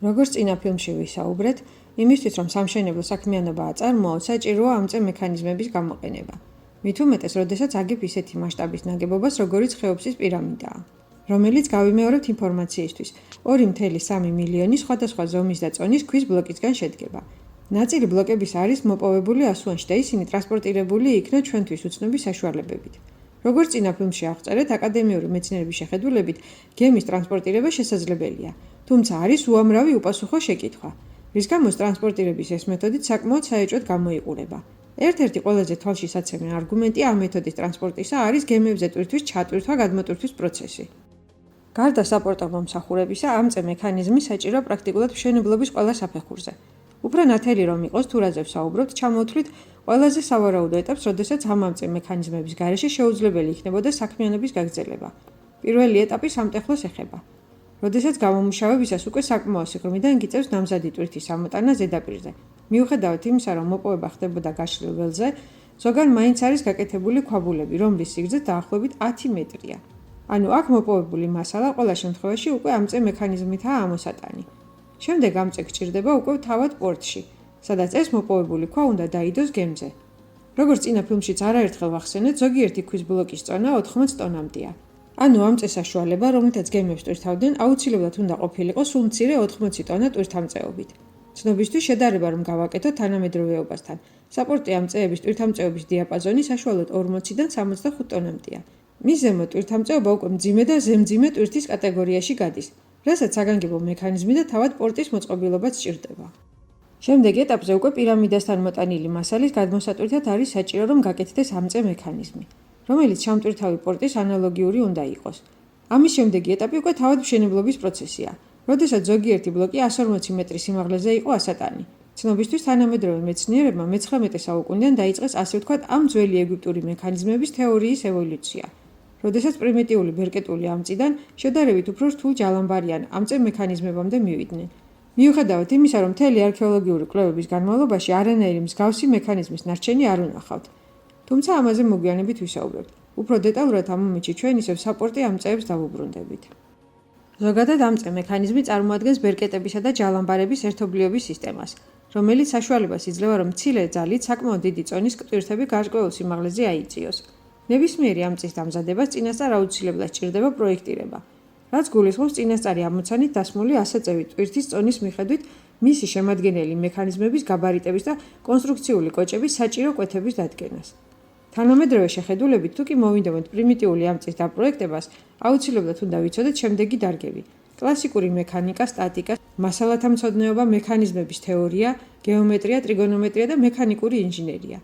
როგორც წინა ფილმში ვისაუბრეთ, იმისთვის რომ სამშენებლო საქმიანობა აწარმოოთ, საჭიროა ამწე მექანიზმების გამოყენება. მით უმეტეს, როდესაც აგებ ისეთი მასშტაბის ნაგებობას, როგორიც ხეოფსის პირამიდაა, რომელიც გავიმეორებთ ინფორმაციისთვის, 2,3 მილიონი სხვადასხვა ზომის და წონის ქვის ბლოკისგან შედგება. ნაწილი ბლოკების არის მოპოვებული ასუანში და ისინი ტრანსპორტირებული იქნა ჩვენთვის უცნობი საშუალებებით. როგორც წინა ფილმში აღწერეთ, აკადემიური მეცნიერების შეხედულებით, გემის ტრანსპორტირება შესაძლებელია, თუმცა არის უამრავი უპასუხო შეკითხვა, რის გამოც ტრანსპორტირების ეს მეთოდით საკმაოდ საეჭვოდ გამოიყურება. ერთ-ერთი ყველაზე თვალშისაცემი არგუმენტი ამ მეთოდის ტრანსპორტისა არის გემებზე ტვირთვის ჩატვირთვა-გადმოტვირთვის პროცესი. გარდა საპორტო მომსახურებისა, ამწე მექანიზმი საჭიროა პრაქტიკულად მშენებლობის ყველა საფეხურზე. უფრო ნათელი რომ იყოს, თუ რაზე ვსაუბრობთ, ჩამოვთვლით ყველაზე სავარაუდო ეტაპს, როდესაც ამ ამწე მექანიზმების გარეშე შეუძლებელი იქნებოდა საქმიანობის გაგრძელება. პირველი ეტაპი სამტეხლოს ეხება. როდესაც გამომუშავებისას უკვე საკმაო სიღრმიდან გიწევს ნამზადი ტვირთის ამოტანა ზედაპირზე. მიუხედავად იმისა, რომ მოპოვება ხდებოდა გაშლილ ველზე, ზოგან მაინც არის გაკეთებული ქვაბულები, რომლის სიგრძე დაახლოებით 10 მეტრია. ანუ აქ მოპოვებული მასალა ყველა შემთხვევაში უკვე ამწე მექანიზმითაა ამოსატანი. შემდეგ ამწე გჭირდება უკვე თავად პორტში, სადაც ეს მოპოვებული ქვა უნდა დაიდოს გემზე. როგორც წინა ფილმშიც არაერთხელ ვახსენეთ, ზოგიერთი ქვის ბლოკის წონა 80 ტონამდეა. ანუ ამწე საშუალება, რომელთაც გემებს ტვირთავდნენ, აუცილებლად უნდა ყოფილიყო სულ მცირე 80 ტონა ტვირთამწეობით. ცნობისთვის შედარება რომ გავაკეთოთ თანამედროვეობასთან. საპორტი ამწეების ტვირთამწეობის დიაპაზონი საშუალოდ 40-დან 65 ტონამდეა. მის ზემო ტვირთამწეობა უკვე მძიმე და ზემძიმე ტვირთის კატეგორიაში გადის, რასაც საგანგებო მექანიზმი და თავად პორტის მოწყობილობაც სჭირდება. შემდეგ ეტაპზე უკვე პირამიდასთან მოტანილი მასალის გადმოსატვირთად არის საჭირო რომ გაკეთდეს ამწე მექანიზმი, რომელიც ჩამტვირთავი პორტის ანალოგიური უნდა იყოს. ამის შემდეგი ეტაპი უკვე თავად მშენებლობის პროცესია, როდესაც ზოგიერთი ბლოკი 140 მეტრის სიმაღლეზე იყო ასატანი. ცნობისთვის თანამედროვე მეცნიერებმა მე-19 საუკუნიდან დაიწყეს ასე ვთქვათ ამ ძველი ეგვიპტური მექანიზმების თეორიის ევოლუცია, როდესაც პრიმიტიული ბერკეტული ამწიდან შედარებით უფრო რთულ ჯალამბარიან ამწე მექანიზმებამდე მივიდნენ. მიუხედავად იმისა, რომ მთელი არქეოლოგიური კვლევების განმავლობაში არანაირი მსგავსი მექანიზმის ნარჩენი არ უნახავთ. თუმცა ამაზე მოგვიანებით ვისაუბრებთ. უფრო დეტალურად ამ მომენტში ჩვენ ისევ საპორტი ამწეებს დავუბრუნდებით. ზოგადად ამწე მექანიზმი წარმოადგენს ბერკეტებისა და ჯალამბარების ერთობლიობის სისტემას, რომელიც საშუალებას იძლევა, რომ მცირე ძალით საკმაოდ დიდი წონის ტვირთები გარკვეულ სიმაღლეზე აიწიოს. ნებისმიერი ამწის დამზადებას წინასწარ აუცილებლად სჭირდება პროექტირება, რაც გულისხმობს წინასწარი ამოცანით დასმული ასაწევი ტვირთის წონის მიხედვით მისი შემადგენელი მექანიზმების გაბარიტების და კონსტრუქციული კოჭების საჭირო კვეთების დადგენას. თანამედროვე შეხედულებით, თუ კი მოვინდომთ პრიმიტიული ამწის დაპროექტებას, აუცილებლად უნდა ვიცოდეთ შემდეგი დარგები: კლასიკური მექანიკა, სტატიკა, მასალათა მცოდნეობა, მექანიზმების თეორია, გეომეტრია, ტრიგონომეტრია და მექანიკური ინჟინერია.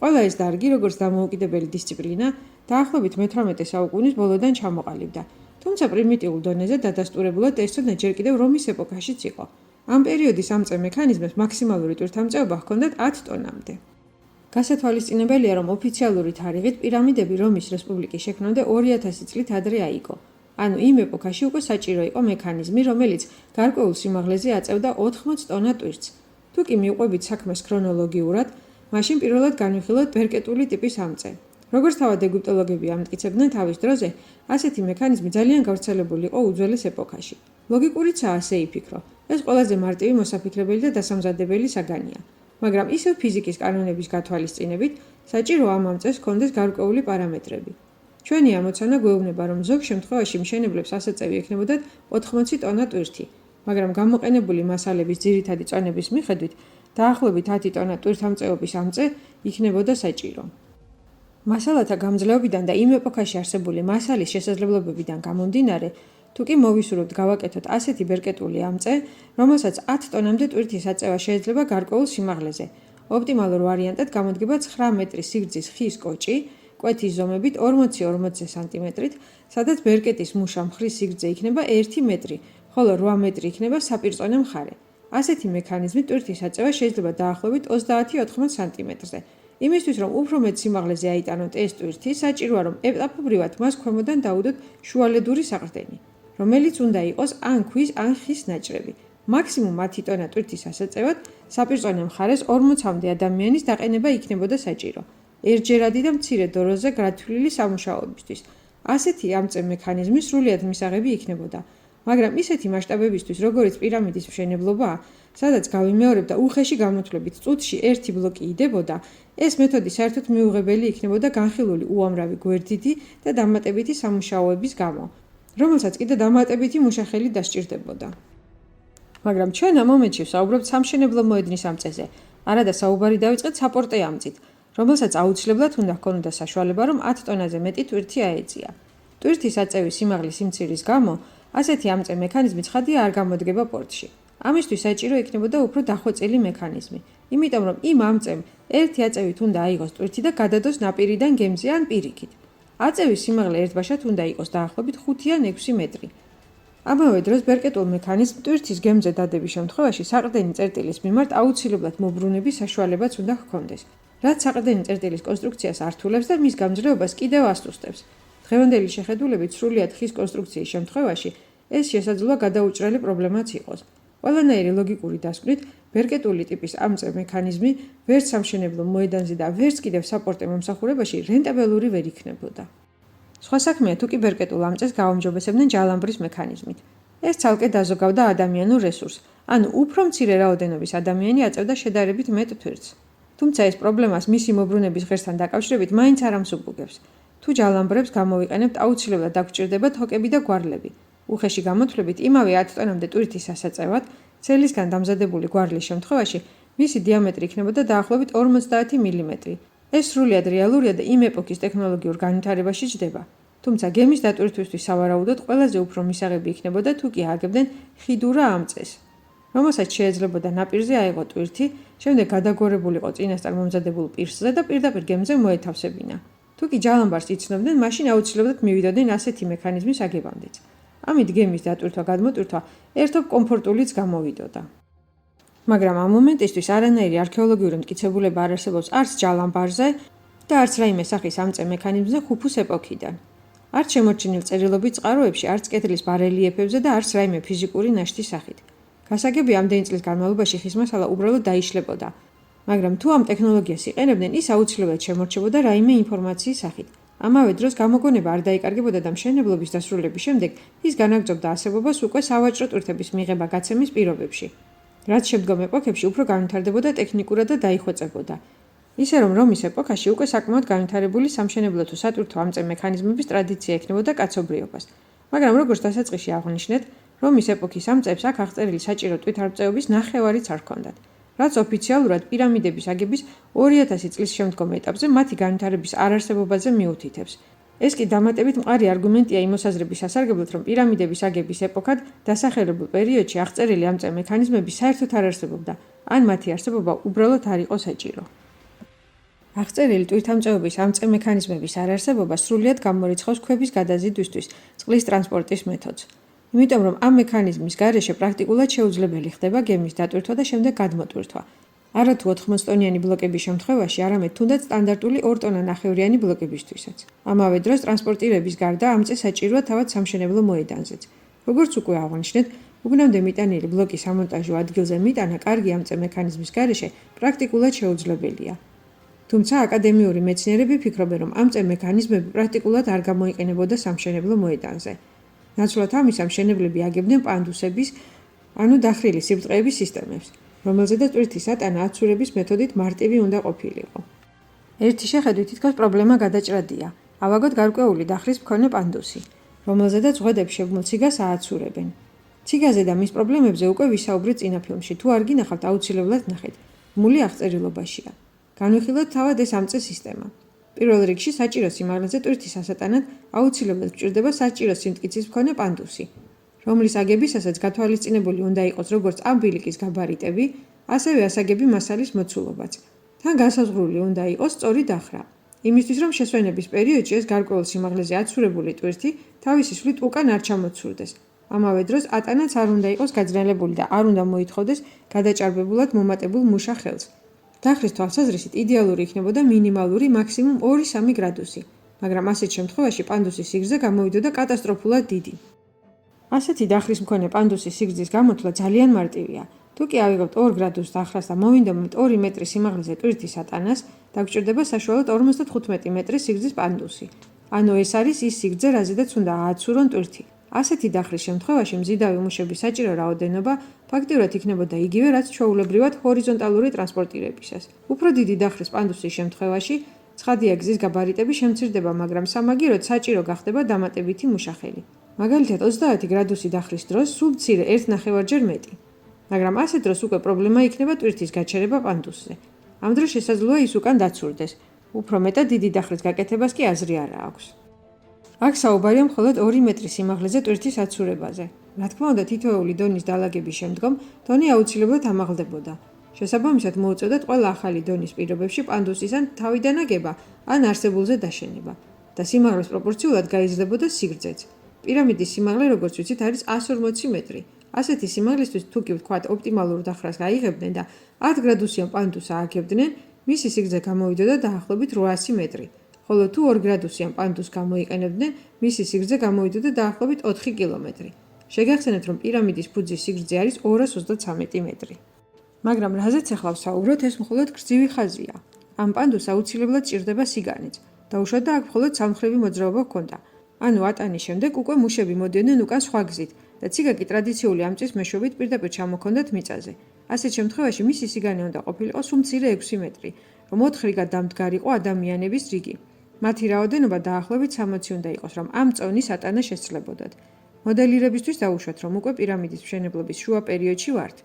ყველა ეს დარგი, როგორც დამოუკიდებელი დისციპლინა, დაახლოებით მე-18 საუკუნის ბოლოდან ჩამოყალიბდა, თუმცა პრიმიტიულ დონეზე დადასტურებულად ეს ცოდნა ჯერ კიდევ რომის ეპოქაშიც იყო. ამ პერიოდის ამწე მექანიზმებს მაქსიმალური ტვირთამწეობა ჰქონდათ 10 ტონამდე. გასათვალისწინებელია, რომ ოფიციალური თარიღით პირამიდები რომის რესპუბლიკის შექმნამდე 2000 წლით ადრე აიგო. ანუ იმ ეპოქაში უკვე საჭირო იყო მექანიზმი, რომელიც გარკვეულ სიმაღლეზე აწევდა 80 ტონა ტვირთს. თუ კი მივყვებით საქმეს ქრონოლოგიურად, მაშინ პირველად განვიხილოთ ბერკეტული ტიპის ამწე. როგორც თავად ეგვიპტოლოგები ამტკიცებდნენ თავის დროზე, ასეთი მექანიზმი ძალიან გავრცელებული იყო უძველეს ეპოქაში. ლოგიკურიცაა ასე იფიქრო, ეს ყველაზე მარტივი მოსაფიქრებელი და დასამზადებელი საგანია. მაგრამ ისევ ფიზიკის კანონების გათვალისწინებით, საჭირო ამ ამწეს ჰქონდეს გარკვეული პარამეტრები. ჩვენი ამოცანა გვეუბნება, რომ ზოგ შემთხვევაში მშენებლებს ასაწევი ექნებოდათ 80 ტონა ტვირთი, მაგრამ გამოყენებული მასალების ძირითადი წონების მიხედვით, დაახლოებით 10 ტონა ტვირთამწეობის ამწე იქნებოდა საჭირო. მასალათა გამძლეობიდან და იმ ეპოქაში არსებული მასალის შესაძლებლობებიდან გამომდინარე, თუ კი მოვისურვებთ გავაკეთოთ ასეთი ბერკეტული ამწე, რომელსაც 10 ტონამდე ტვირთის აწევა შეიძლება გარკვეულ სიმაღლეზე. ოპტიმალურ ვარიანტად გამოდგება 9 მეტრის სიგრძის ხის კოჭი, კვეთის ზომებით 40-40 სანტიმეტრით, სადაც ბერკეტის მუშა მხრის სიგრძე იქნება 1 მეტრი, ხოლო 8 მეტრი იქნება საპირწონე მხარე. ასეთი მექანიზმი ტვირთის აწევა შეიძლება დაახლოებით 30-80 სანტიმეტრზე. იმისთვის, რომ უფრო მეტ სიმაღლეზე აიტანოთ ეს ტვირთი, საჭიროა, რომ ეტაპობრივად მას ქვემოდან დაუდოთ შუალედური საყრდენი, რომელიც უნდა იყოს ან ქვის, ან ხის ნაჭრები. მაქსიმუმ 10 ტონა ტვირთის ასაწევად საპირწონე მხარეს 40-მდე ადამიანის დაყენება იქნებოდა საჭირო. ერთჯერადი და მცირე დოროზე გათვლილი სამუშაოებისთვის. ასეთი ამწე მექანიზმი სრულიად მისაღები იქნებოდა. მაგრამ ისეთი მასშტაბებისთვის, როგორიც პირამიდის მშენებლობაა, სადაც გავიმეორებდა უხეში გამოთვლებით წუთში 1 ბლოკი იდებოდა, ეს მეთოდი საერთოდ მიუღებელი იქნებოდა განხილული უამრავი გვერდითი და დამატებითი სამუშაოების გამო, რომელსაც კიდე დამატებითი მუშახელი დასჭირდებოდა. მაგრამ ჩვენ ამ მომენტში ვსაუბრობთ სამშენებლო მოედნის ამწეზე, არადა საუბარი დავიწყეთ საპორტე ამწით, რომელსაც აუცილებლად უნდა ჰქონოდა საშუალება, რომ 10 ტონაზე მეტი ტვირთი აეწია. ტვირთის აწევის სიმაღლის სიმცირის გამო, ასეთი ამწე მექანიზმი ცხადია არ გამოდგება პორტში. ამისთვის საჭირო იქნებოდა უფრო დახვეწილი მექანიზმი, იმიტომ რომ იმ ამწემ ერთი აწევით უნდა აიღოს ტვირთი და გადადოს ნაპირიდან გემზე ან პირიქით. აწევის სიმაღლე ერთბაშად უნდა იყოს დაახლოებით 5 ან 6 მეტრი. ამავე დროს ბერკეტულ მექანიზმ ტვირთის გემზე დადების შემთხვევაში საყრდენი წერტილის მიმართ აუცილებლად მობრუნების საშუალებაც უნდა ჰქონდეს, რაც საყრდენი წერტილის კონსტრუქციას ართულებს და მის გამძლეობას კიდევ ასტუსტებს. დღევანდელი შეხედულებით სრულიად ხის კონსტრუქციის შემთხვევაში ეს შესაძლოა გადაუჭრელი პრობლემაც იყოს. ყველანაირი ლოგიკური დასკვნით, ბერკეტული ტიპის ამწე მექანიზმი ვერც სამშენებლო მოედანზე და ვერც კიდევ საპორტე მომსახურებაში რენტაბელური ვერ იქნებოდა. სხვა საქმეა თუ კი ბერკეტულ ამწეს გააუმჯობესებდნენ ჯალამბრის მექანიზმით. ეს ცალკე დაზოგავდა ადამიანურ რესურსს, ანუ უფრო მცირე რაოდენობის ადამიანი აწევდა შედარებით მეტ თვირთს. თუმცა ეს პრობლემას მისი მოbrunების ღერძთან დაკავშირებით მაინც არ ამსუბუქებს. თუ ჯალამბრებს გამოვიყენებთ, აუცილებლად დაგვჭირდება თოკები და გვარლები. უხეში გამოთვლებით იმავე 10 ტონამდე ტვირთის ასაწევად, ცელისგან დამზადებული გვარლის შემთხვევაში მისი დიამეტრი იქნებოდა დაახლოებით 50 მმ. ეს სრულიად რეალურია და იმ ეპოქის ტექნოლოგიურ განვითარებაში ჯდება. თუმცა გემის დატვირთვისთვის სავარაუდოდ ყველაზე უფრო მისაღები იქნებოდა თუ კი ააგებდნენ ხიდურა ამწეს, რომელსაც შეეძლებოდა ნაპირზე აეღო ტვირთი, შემდეგ გადაგორებულიყო წინასწარ მომზადებულ პირსზე და პირდაპირ გემზე მოეთავსებინა. თუ კი ჯალამბარს იცნობდნენ, მაშინ აუცილებლად მივიდოდნენ ასეთი მექანიზმის აგებამდეც. ამით გემის დატვირთვა-გადმოტვირთვა ერთობ კომფორტულიც გამოვიდოდა. მაგრამ ამ მომენტისთვის არანაირი არქეოლოგიური მტკიცებულება არ არსებობს არც ჯალამბარზე და არც რაიმე სახის ამწე მექანიზმზე ხუფუს ეპოქიდან. არც შემორჩენილ წერილობით წყაროებში, არც კედლის ბარელიეფებზე და არც რაიმე ფიზიკური ნაშთის სახით. გასაგები ამდენი წლის განმავლობაში ხის მასალა უბრალოდ დაიშლებოდა. მაგრამ თუ ამ ტექნოლოგიას იყენებდნენ, ის აუცილებლად შემორჩებოდა რაიმე ინფორმაციის სახით. ამავე დროს გამოგონება არ დაიკარგებოდა და მშენებლობის დასრულების შემდეგ ის განაგრძობდა არსებობას უკვე სავაჭრო ტვირთების მიღება-გაცემის პირობებში, რაც შემდგომ ეპოქებში უფრო განვითარდებოდა ტექნიკურად და დაიხვეწებოდა. ისე რომ რომის ეპოქაში უკვე საკმაოდ განვითარებული სამშენებლო თუ სატვირთო ამწე მექანიზმების ტრადიცია ექნებოდა კაცობრიობას. მაგრამ როგორც დასაწყისში აღვნიშნეთ, რომის ეპოქის ამწებს აქ აღწერილი საჭირო ტვირთარწეობის ნახევარიც არ ჰქონდათ, რაც ოფიციალურად პირამიდების აგების 2000 წლის შემდგომ ეტაპზე მათი განვითარების არარსებობაზე მიუთითებს. ეს კი დამატებით მყარი არგუმენტია იმ მოსაზრების სასარგებლოდ, რომ პირამიდების აგების ეპოქად დასახელებულ პერიოდში აღწერილი ამწე მექანიზმები საერთოდ არ არსებობდა, ან მათი არსებობა უბრალოდ არ იყო საჭირო. აღწერილი ტვირთამწეობის ამწე მექანიზმების არარსებობა სრულიად გამორიცხავს ქვების გადაზიდვისთვის წყლის ტრანსპორტის მეთოდს. იმიტომ რომ ამ მექანიზმის გარეშე პრაქტიკულად შეუძლებელი ხდება გემის დატვირთვა და შემდეგ გადმოტვირთვა. არა თუ 80 ტონიანი ბლოკების შემთხვევაში, არამედ თუნდაც სტანდარტული 2 ტონა ნახევრიანი ბლოკებისთვისაც. ამავე დროს ტრანსპორტირების გარდა ამწე საჭიროა თავად სამშენებლო მოედანზეც. როგორც უკვე აღვნიშნეთ, უბნამდე მიტანილი ბლოკის სამონტაჟო ადგილზე მიტანა კარგი ამწე მექანიზმის გარეშე პრაქტიკულად შეუძლებელია. თუმცა აკადემიური მეცნიერები ფიქრობენ, რომ ამწე მექანიზმები პრაქტიკულად არ გამოიყენებოდა სამშენებლო მოედანზე. ნაცვლად ამისა, მშენებლები აგებდნენ პანდუსების, ანუ დახრილი სიბრტყეების სისტემებს, რომელზედაც ტვირთის ატანა აცურების მეთოდით მარტივი უნდა ყოფილიყო. ერთი შეხედვით თითქოს პრობლემა გადაჭრადია. ავაგოთ გარკვეული დახრის მქონე პანდუსი, რომელზედაც ზღვედებს შეგმულ ციგას ააცურებენ. ციგაზე და მის პრობლემებზე უკვე ვისაუბრეთ წინა ფილმში, თუ არ გინახავთ, აუცილებლად ნახეთ. მული აღწერილობაშია. განვიხილოთ თავად ეს ამწე სისტემა. პირველ რიგში საჭირო სიმაღლეზე ტვირთის ასატანად აუცილებლად გვჭირდება საჭირო სიმტკიცის მქონე პანდუსი, რომლის აგებისასაც გათვალისწინებული უნდა იყოს როგორც ამ ბილიკის გაბარიტები, ასევე ასაგები მასალის მოცულობაც. თან განსაზღვრული უნდა იყოს სწორი დახრა. იმისთვის რომ შესვენების პერიოდში ეს გარკვეულ სიმაღლეზე აცურებული ტვირთი თავისი სვლით უკან არ ჩამოცურდეს. ამავე დროს ატანაც არ უნდა იყოს გაძნელებული და არ უნდა მოითხოვდეს გადაჭარბებულად მომატებულ მუშა ხელს. დახრის თვალსაზრისით იდეალური იქნებოდა მინიმალური მაქსიმუმ 2-3 გრადუსი, მაგრამ ასეთ შემთხვევაში პანდუსის სიგრძე გამოვიდოდა კატასტროფულად დიდი. ასეთი დახრის მქონე პანდუსის სიგრძის გამოთვლა ძალიან მარტივია. თუ კი ავიღებთ 2 გრადუს დახრას და მოვინდომებთ 2 მეტრი სიმაღლეზე ტვირთის ატანას, დაგჭირდება საშუალოდ 55 მეტრის სიგრძის პანდუსი. ანუ ეს არის ის სიგრძე, რაზედაც უნდა ააცურონ ტვირთი. ასეთი დახრის შემთხვევაში მზიდავი მუშების საჭირო რაოდენობა ფაქტიურად იქნებოდა იგივე, რაც ჩვეულებრივად ჰორიზონტალური ტრანსპორტირებისას. უფრო დიდი დახრის პანდუსის შემთხვევაში ცხადია გზის გაბარიტები შემცირდება, მაგრამ სამაგიეროდ საჭირო გახდება დამატებითი მუშახელი. მაგალითად 30 გრადუსი დახრის დროს სულ მცირე 1.5-ჯერ მეტი. მაგრამ ასეთ დროს უკვე პრობლემა იქნება ტვირთის გაჩერება პანდუსზე. ამ დროს შესაძლოა ის უკან დაცურდეს. უფრო მეტად დიდი დახრის გაკეთებას კი აზრი არ აქვს. აქ საუბარია მხოლოდ 2 მეტრის სიმაღლეზე ტვირთის აცურებაზე. რა თქმა უნდა, თითოეული დონის დალაგების შემდგომ დონი აუცილებლად ამაღლდებოდა. შესაბამისად მოუწოდათ ყველა ახალი დონის პირობებში პანდუსის ან თავიდან აგება, ან არსებულზე დაშენება და სიმაღლის პროპორციულად გაიზრდებოდა სიგრძეც. პირამიდის სიმაღლე, როგორც ვიცით, არის 140 მეტრი. ასეთი სიმაღლისთვის თუ კი ვთქვათ ოპტიმალურ დახრას გაიღებდნენ და 10 გრადუსიან პანდუსს ააგებდნენ, მისი სიგრძე გამოვიდოდა დაახლოებით 800 მეტრი. ხოლო თუ 2 გრადუსიან პანდუსს გამოიყენებდნენ, მისი სიგრძე გამოვიდოდა დაახლოებით 4 კილომეტრი. შეგახსენებთ, რომ პირამიდის ფუძის სიგრძე არის 233 მეტრი. მაგრამ რაზეც ახლა ვსაუბროთ, ეს მხოლოდ გრძივი ხაზია. ამ პანდუსს აუცილებლად ჭირდება სიგანეც. დაუშვათ და აქ მხოლოდ სამხრივი მოძრაობა ჰქონდა. ანუ ატანის შემდეგ უკვე მუშები მოდიოდნენ უკან სხვა გზით და ციგა კი ტრადიციული ამწის მეშვეობით პირდაპირ ჩამოქონდათ მიწაზე. ასეთ შემთხვევაში მისი სიგანე უნდა ყოფილიყო სულ მცირე 6 მეტრი, რომ 4 რიგად დამდგარიყო ადამიანების რიგი. მათი რაოდენობა დაახლოებით 60 უნდა იყოს, რომ ამ წონის ატანა შესრულებოდათ. მოდელირებისთვის დაუშვათ, რომ უკვე პირამიდის მშენებლობის შუა პერიოდში ვართ.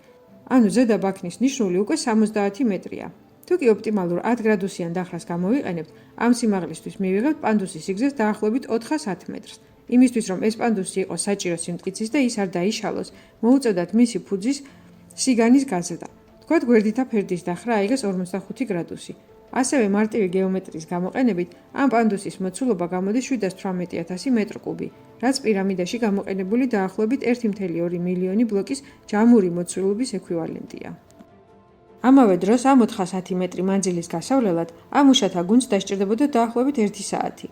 ანუ ზედა ბაქნის ნიშნული უკვე 70 მეტრია. თუ კი ოპტიმალურ 10 გრადუსიან დახრას გამოვიყენებთ, ამ სიმაღლისთვის მივიღებთ პანდუსის სიგრძეს დაახლოებით 400 მეტრს. იმისთვის, რომ ეს პანდუსი იყოს საჭირო სიმტკიცის და ის არ დაიშალოს, მოუწოდათ მისი ფუძის სიგანის გაზრდა. თქვათ გვერდითა ფერდის დახრა აიღეს 45 გრადუსი. ასევე მარტივი გეომეტრიის გამოყენებით ამ პანდუსის მოცულობა გამოდის 718,000 მეტრ-კუბი, რაც პირამიდაში გამოყენებული დაახლოებით 1,2 მილიონი ბლოკის ჯამური მოცულობის ექვივალენტია. ამავე დროს ამ 410 მეტრი მანძილის გასავლელად ამ მუშათა გუნდს დასჭირდებოდა დაახლოებით 1 საათი.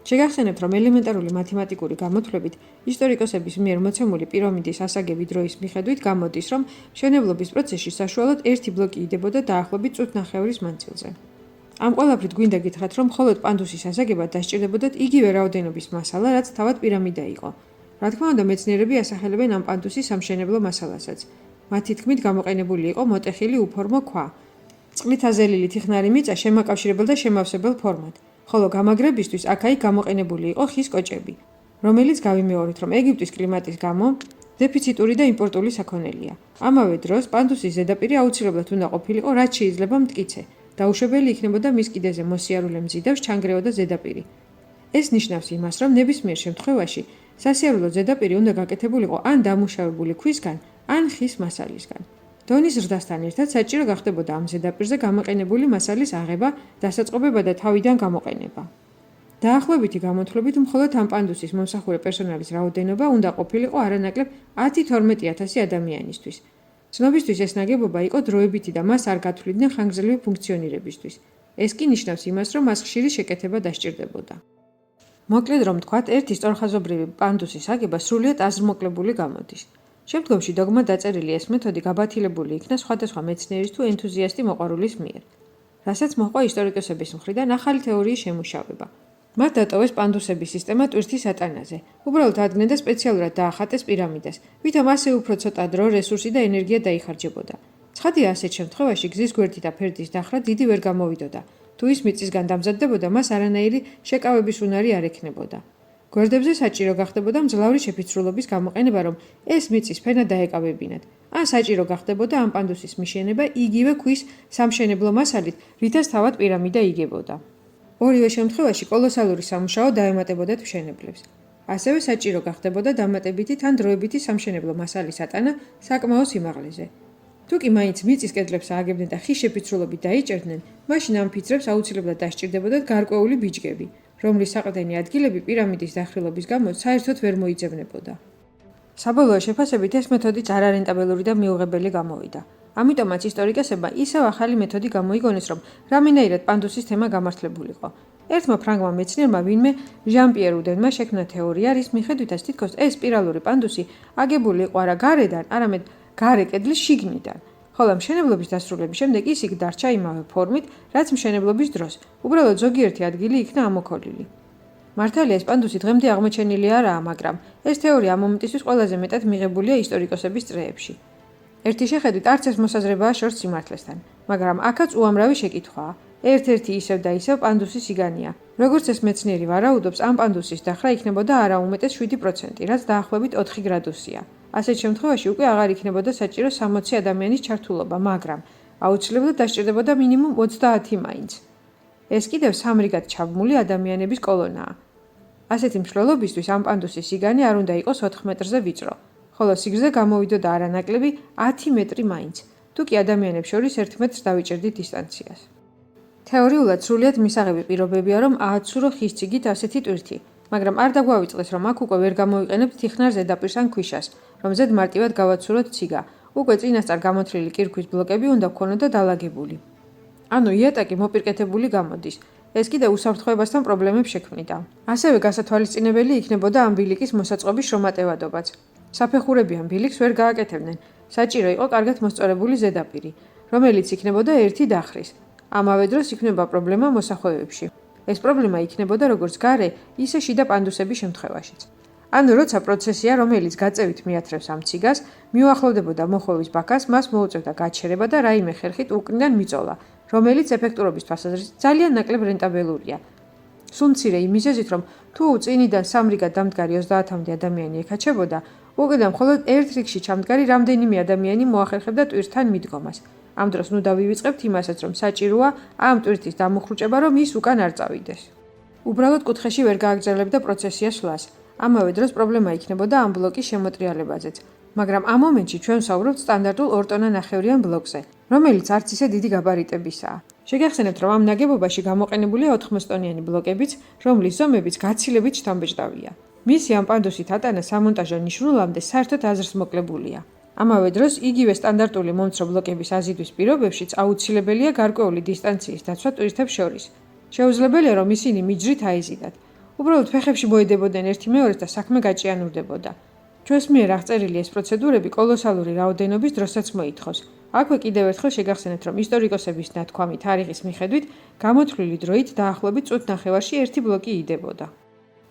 შეგახსენებთ, რომ ელემენტარული მათემატიკური გამოთვლებით ისტორიკოსების მიერ მოცემული პირამიდის ასაგები დროის მიხედვით გამოდის, რომ მშენებლობის პროცესში საშუალოდ 1 ბლოკი იდებოდა დაახლოებით წუთნახევრის მანძილზე. ამ ყველაფრით გვინდა გითხრათ, რომ მხოლოდ პანდუსის ასაგებად დასჭირდებოდათ იგივე რაოდენობის მასალა, რაც თავად პირამიდა იყო. რა თქმა უნდა, მეცნიერები ასახელებენ ამ პანდუსის სამშენებლო მასალასაც. მათი თქმით გამოყენებული იყო მოტეხილი უფორმო ქვა. წყლით აზელილი თიხნარი მიწა შემაკავშირებელ და შემავსებელ ფორმად. ხოლო გამაგრებისთვის აქ-იქ გამოყენებული იყო ხის კოჭები, რომელიც გავიმეორეთ, რომ ეგვიპტის კლიმატის გამო დეფიციტური და იმპორტული საქონელია. ამავე დროს პანდუსის ზედაპირი აუცილებლად უნდა ყოფილიყო, რაც შეიძლება მტკიცე. დაუშვებელი იქნებოდა მის კიდეზე მოსიარულე მძიდავს ჩანგრეოდა ზედაპირი. ეს ნიშნავს იმას, რომ ნებისმიერ შემთხვევაში სასიარულო ზედაპირი უნდა გაკეთებულიყო ან დამუშავებული ქვისგან, ან ხის მასალისგან. დონის ზრდასთან ერთად საჭირო გახდებოდა ამ ზედაპირზე გამოყენებული მასალის აღება, დასაწყობება და თავიდან გამოყენება. დაახლოებითი გამოთვლებით მხოლოდ ამ პანდუსის მომსახურე პერსონალის რაოდენობა უნდა ყოფილიყო არანაკლებ 10-12,000 ადამიანისთვის. ცნობისთვის ეს ნაგებობა იყო დროებითი და მას არ გათვლიდნენ ხანგრძლივი ფუნქციონირებისთვის. ეს კი ნიშნავს იმას, რომ მას ხშირი შეკეთება დასჭირდებოდა. მოკლედ რომ ვთქვათ, ერთი სწორხაზობრივი პანდუსის აგება სრულიად აზრმოკლებული გამოდის. შემდგომში დოგმა დაწერილი ეს მეთოდი გაბათილებული იქნა სხვადასხვა მეცნიერის თუ ენთუზიასტი მოყვარულის მიერ, რასაც მოჰყვა ისტორიკოსების მხრიდან ახალი თეორიის შემუშავება. მათ დატოვეს პანდუსების სისტემა ტვირთის ატანაზე, უბრალოდ ადგენდა სპეციალურად დაახატეს პირამიდას, ვითომ ასე უფრო ცოტა დრო, რესურსი და ენერგია დაიხარჯებოდა. ცხადია, ასეთ შემთხვევაში გზის გვერდი და ფერდის დახრა დიდი ვერ გამოვიდოდა. თუ ის მიწისგან დამზადდებოდა, მას არანაირი შეკავების უნარი არ ექნებოდა. გვერდებზე საჭირო გახდებოდა მძლავრი შეფიცრულობის გამოყენება, რომ ეს მიწის ფენა დაეკავებინათ. ან საჭირო გახდებოდა ამ პანდუსის მიშენება იგივე ქვის სამშენებლო მასალით, რითაც თავად პირამიდა იგებოდა. ორივე შემთხვევაში კოლოსალური სამუშაო დაემატებოდათ მშენებლებს. ასევე საჭირო გახდებოდა დამატებითი თან დროებითი სამშენებლო მასალის ატანა საკმაო სიმაღლეზე. თუ კი მაინც მიწის კედლებს ააგებდნენ და ხის შეფიცრულობით დაიჭერდნენ, მაშინ ამ ფიცრებს აუცილებლად დასჭირდებოდათ გარკვეული ბიჯგები, რომლის საყრდენი ადგილები პირამიდის დახრილობის გამო საერთოდ ვერ მოიძებნებოდა. საბოლოო შეფასებით ეს მეთოდიც არარენტაბელური და მიუღებელი გამოვიდა. ამიტომაც ისტორიკოსებმა ისევ ახალი მეთოდი გამოიგონეს, რომ რამენაირად პანდუსის თემა გამართლებულიყო. ერთმა ფრანგმა მეცნიერმა ვინმე ჟან-პიერ უდენმა შექმნა თეორია, რის მიხედვითაც თითქოს ეს სპირალური პანდუსი აგებული იყო არა გარედან, არამედ გარე კედლის შიგნიდან. ხოლო მშენებლობის დასრულების შემდეგ ის იქ დარჩა იმავე ფორმით, რაც მშენებლობის დროს. უბრალოდ ზოგიერთი ადგილი იქნა ამოქოლილი. მართალია ეს პანდუსი დღემდე აღმოჩენილი არაა, მაგრამ ეს თეორია ამ მომენტისთვის ყველაზე მეტად მიღებულია ისტორიკოსების წრეებში. ერთი შეხედვით არც ეს მოსაზრებაა შორს სიმართლესთან, მაგრამ აქაც უამრავი შეკითხვაა. ერთ-ერთი ისევ და ისევ პანდუსის იგანია. როგორც ეს მეცნიერი ვარაუდობს, ამ პანდუსის დახრა იქნებოდა არა უმეტეს 7%, რაც დაახლოებით 4 გრადუსია. ასეთ შემთხვევაში უკვე აღარ იქნებოდა საჭირო 60 ადამიანის ჩართულობა, მაგრამ აუცილებლად დასჭირდებოდა მინიმუმ 30 მაინც. ეს კიდევ სამრიგად ჩაბმული ადამიანების კოლონაა. ასეთი მსვლელობისთვის ამ პანდუსის იგანი არ უნდა იყოს 4 მეტრზე ვიწრო, ხოლო სიგრძე გამოვიდოდა არანაკლები 10 მეტრი მაინც, თუ კი ადამიანებს შორის 1 მეტრს დავიჭერდით დისტანციას. თეორიულად სრულიად მისაღები პირობებია, რომ ააცურო ხის ციგით ასეთი ტვირთი, მაგრამ არ დაგვავიწყდეს, რომ აქ უკვე ვერ გამოვიყენებთ თიხნარ ზედაპირს ან ქვიშას, რომზედ მარტივად გავაცუროთ ციგა. უკვე წინასწარ გამოთვლილი კირქვის ბლოკები უნდა გქონოდა დალაგებული. ანუ იატაკი მოპირკეთებული გამოდის. ეს კიდევ უსაფრთხოებასთან პრობლემებს შექმნიდა. ასევე გასათვალისწინებელი იქნებოდა ამ ბილიკის მოსაწყობის შრომატევადობაც. საფეხურებიან ბილიკს ვერ გააკეთებდნენ. საჭირო იყო კარგად მოსწორებული ზედაპირი, რომელიც იქნებოდა ერთი დახრის. ამავე დროს იქნება პრობლემა მოსახვევებში. ეს პრობლემა იქნებოდა როგორც გარე, ისე შიდა პანდუსების შემთხვევაშიც. ანუ როცა პროცესია, რომელიც გაწევით მიათრევს ამ ციგას, მიუახლოვდებოდა მოხვევის ბაქას, მას მოუწევდა გაჩერება და რაიმე ხერხით უკნიდან მიწოლა, რომელიც ეფექტურობის თვალსაზრისით ძალიან ნაკლებ რენტაბელურია. სულ მცირე იმ მიზეზით, რომ თუ წინიდან სამრიგად დამდგარი 30-მდე ადამიანი ეკაჩებოდა, უკიდან მხოლოდ ერთ რიგში ჩამდგარი რამდენიმე ადამიანი მოახერხებდა ტვირთთან მიდგომას. ამ დროს ნუ დავივიწყებთ იმასაც, რომ საჭიროა ამ ტვირთის დამუხრუჭება, რომ ის უკან არ წავიდეს. უბრალოდ კუთხეში ვერ გააგრძელებდა პროცესია სვლას. ამავე დროს პრობლემა იქნებოდა ამ ბლოკის შემოტრიალებაზეც, მაგრამ ამ მომენტში ჩვენ ვსაუბრობთ სტანდარტულ 2 ტონა ნახევრიან ბლოკზე, რომელიც არც ისე დიდი გაბარიტებისაა. შეგახსენებთ, რომ ამ ნაგებობაში გამოყენებულია 80 ტონიანი ბლოკებიც, რომლის ზომებიც გაცილებით შთამბეჭდავია. მისი ამ პანდუსით ატანა სამონტაჟო ნიშნულამდე საერთოდ აზრს მოკლებულია. ამავე დროს იგივე სტანდარტული მომცრო ბლოკების აზიდვის პირობებშიც აუცილებელია გარკვეული დისტანციის დაცვა ტვირთებს შორის. შეუძლებელია, რომ ისინი მიჯრით აიზიდათ. უბრალოდ ფეხებში მოედებოდნენ ერთი მეორეს და საქმე გაჭიანურდებოდა. ჩვენს მიერ აღწერილი ეს პროცედურები კოლოსალური რაოდენობის დროსაც მოითხოვს. აქვე კიდევ ერთხელ შეგახსენეთ, რომ ისტორიკოსების ნათქვამი თარიღის მიხედვით გამოთვლილი დროით დაახლოებით წუთ ნახევარში ერთი ბლოკი იდებოდა.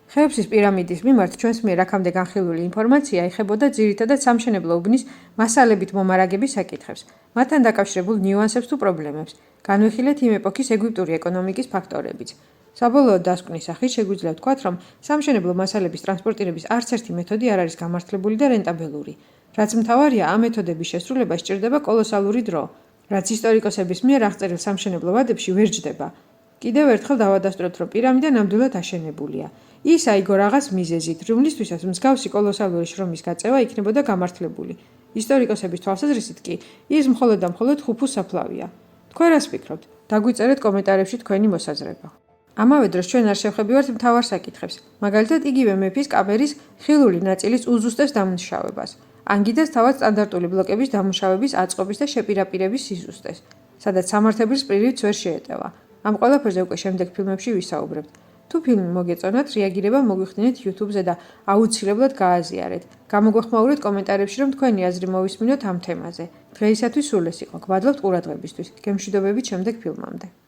ხეოფსის პირამიდის მიმართ ჩვენს მიერ აქამდე განხილული ინფორმაცია ეხებოდა ძირითადად სამშენებლო უბნის მასალებით მომარაგების საკითხებს, მათთან დაკავშირებულ ნიუანსებს თუ პრობლემებს. განვიხილეთ იმ ეპოქის ეგვიპტური ეკონომიკის ფაქტორებიც. საბოლოოდ დასკვნის სახით შეგვიძლია ვთქვათ, რომ სამშენებლო მასალების ტრანსპორტირების არც ერთი მეთოდი არ არის გამართლებული და რენტაბელური. რაც მთავარია, ამ მეთოდების შესრულება სჭირდება კოლოსალური დრო, რაც ისტორიკოსების მიერ აღწერილ სამშენებლო ვადებში ვერ ჯდება. კიდევ ერთხელ დავადასტურებთ, რომ პირამიდა ნამდვილად აშენებულია. ის აიგო რაღაც მიზეზით, რომლისთვისაც მსგავსი კოლოსალური შრომის გაწევა იქნებოდა გამართლებული. ისტორიკოსების თვალსაზრისით კი ის მხოლოდ და მხოლოდ ხუფუს საფლავია. თქვენ რას ფიქრობთ? დაგვიწერეთ კომენტარებში თქვენი მოსაზრება. ამავე დროს ჩვენ არ შევხებივართ მთავარ საკითხებს, მაგალითად იგივე მეფის კამერის ხილული ნაწილის უზუსტეს დამუშავებას, ან კიდეც თავად სტანდარტული ბლოკების დამუშავების აწყობის და შეპირაპირების სიზუსტეს, სადაც სამართლებრივ სპირიდს ვერ შეეტევა. ამ ყველაფერზე უკვე შემდეგ ფილმებში ვისაუბრებთ. თუ ფილმი მოგეწონათ, რეაგირება მოგვიხდნით YouTube-ზე და აუცილებლად გააზიარეთ. გამოგვეხმაურეთ კომენტარებში, რომ თქვენი აზრი მოვისმინოთ ამ თემაზე. დღეისათვის სულ ეს იყო. გვადლობთ ყურადღებისთვის. გემშვიდობებით შემდეგ ფილმამდე.